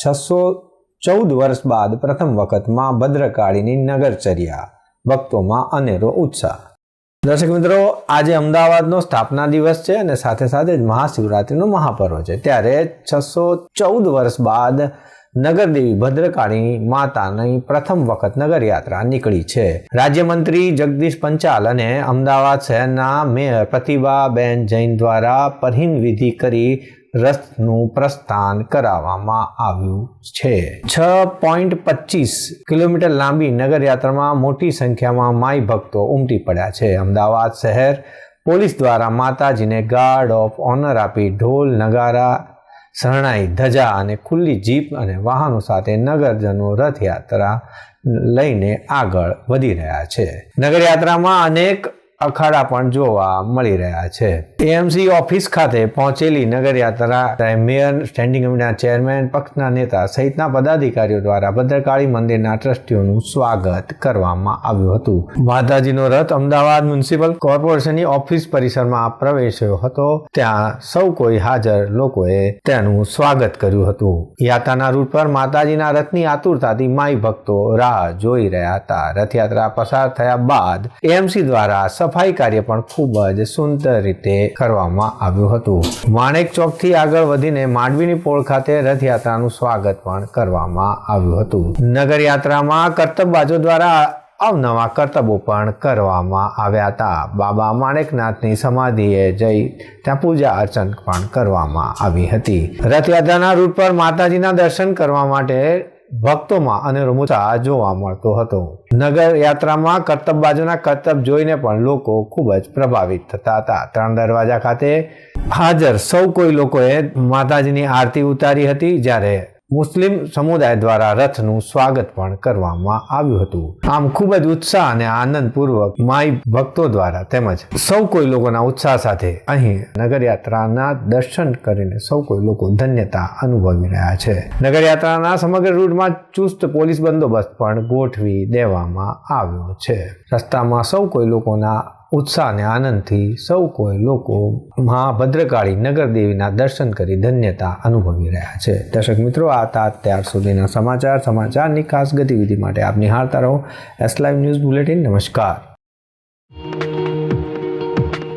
614 વર્ષ બાદ પ્રથમ વખત માં ભદ્રકાળીની નગરચર્યા, ભક્તોમાં અનેરો ઉત્સાહ। દર્શક મિત્રો, આજે અમદાવાદનો સ્થાપના દિવસ છે અને સાથે સાથે જ મહાશિવરાત્રિનો મહાપર્વ છે। ત્યારે 614 વર્ષ બાદ નગરદેવી ભદ્રકાળી માતાની પ્રથમ વખત નગરયાત્રા નીકળી છે। રાજ્યમંત્રી જગદીશ પંચાલ અને અમદાવાદ શહેરના મેયર પ્રતિભાબેન જૈન દ્વારા પરિણ વિધિ કરી રથનું પ્રસ્થાન કરાવવામાં આવ્યું છે। 6.25 કિલોમીટર લાંબી નગરયાત્રામાં મોટી સંખ્યામાં માઈ ભક્તો ઉમટી પડ્યા છે। અમદાવાદ શહેર પોલીસ દ્વારા માતાજીને ગાર્ડ ઓફ ઓનર આપી ઢોલ, નગારા, શરણાઈ, ધજા અને ખુલ્લી જીપ અને વાહનો સાથે નગરજનો રથયાત્રા લઈને આગળ વધી રહ્યા છે। નગરયાત્રામાં અનેક અખાડા પણ જોવા મળી રહ્યા છે। એએમસી ઓફિસ ખાતે પહોંચેલી નગરયાત્રા મેયર, સ્ટેન્ડિંગ કમિટીના ચેરમેન, પક્ષના નેતા સહિતના પદાધિકારીઓ દ્વારા ભદ્રકાળી મંદિરના ટ્રસ્ટીઓનું સ્વાગત કરવામાં આવ્યું હતું। માતાજીનો રથ અમદાવાદ મ્યુનિસિપલ કોર્પોરેશનની ઓફિસ પરિસરમાં પ્રવેશ્યો હતો। ત્યાં સૌ કોઈ હાજર લોકોએ તેનું સ્વાગત કર્યું હતું। યાત્રાના રૂટ પર માતાજીના રથની આતુરતાથી માઈ ભક્તો રાહ જોઈ રહ્યા હતા। રથયાત્રા પસાર થયા બાદ એએમસી દ્વારા સફાઈ કાર્ય પણ ખૂબ જ સુંદર રીતે કરવામાં આવ્યું હતું। માણેક ચોકથી આગળ વધીને માંડવીની પોળ ખાતે રથયાત્રાનું સ્વાગત પણ કરવામાં આવ્યું હતું। નગરયાત્રામાં કરતબબાજો દ્વારા અવનવા કરતબો પણ કરવામાં આવ્યા હતા। બાબા માણેકનાથની સમાધિએ જઈ ત્યાં પૂજા અર્ચન પણ કરવામાં આવી હતી। રથયાત્રાના રૂટ પર માતાજીના દર્શન કરવા માટે ભક્તોમાં અનેરો ઉત્સાહ જોવા મળતો હતો। નગરયાત્રામાં કરતબબાજોના કરતબ જોઈને પણ લોકો ખૂબ જ પ્રભાવિત થતા હતા। 3 દરવાજા ખાતે હાજર સૌ કોઈ લોકોએ માતાજીની આરતી ઉતારી હતી, જ્યારે મુસ્લિમ સમુદાય દ્વારા રથનું સ્વાગત પણ કરવામાં આવ્યું હતું। આમ ખૂબ જ ઉત્સાહ અને આનંદપૂર્વક માઈ ભક્તો દ્વારા તેમજ સૌ કોઈ લોકોના ઉત્સાહ સાથે અહીં નગરયાત્રાના દર્શન કરીને સૌ કોઈ લોકો ધન્યતા અનુભવી રહ્યા છે। નગરયાત્રાના સમગ્ર રૂટમાં ચુસ્ત પોલીસ બંદોબસ્ત પણ ગોઠવી દેવામાં આવ્યો છે। રસ્તામાં સૌ કોઈ લોકોના ઉત્સાહ અને આનંદથી સૌ કોઈ લોકો મા ભદ્રકાળી નગરદેવીના દર્શન કરી ધન્યતા અનુભવી રહ્યા છે। દર્શક મિત્રો, આ હતા અત્યાર સુધીના સમાચારની ખાસ ગતિવિધિ માટે આપ નિહાળતા રહો એસ લાઈવ ન્યૂઝ બુલેટિન। નમસ્કાર।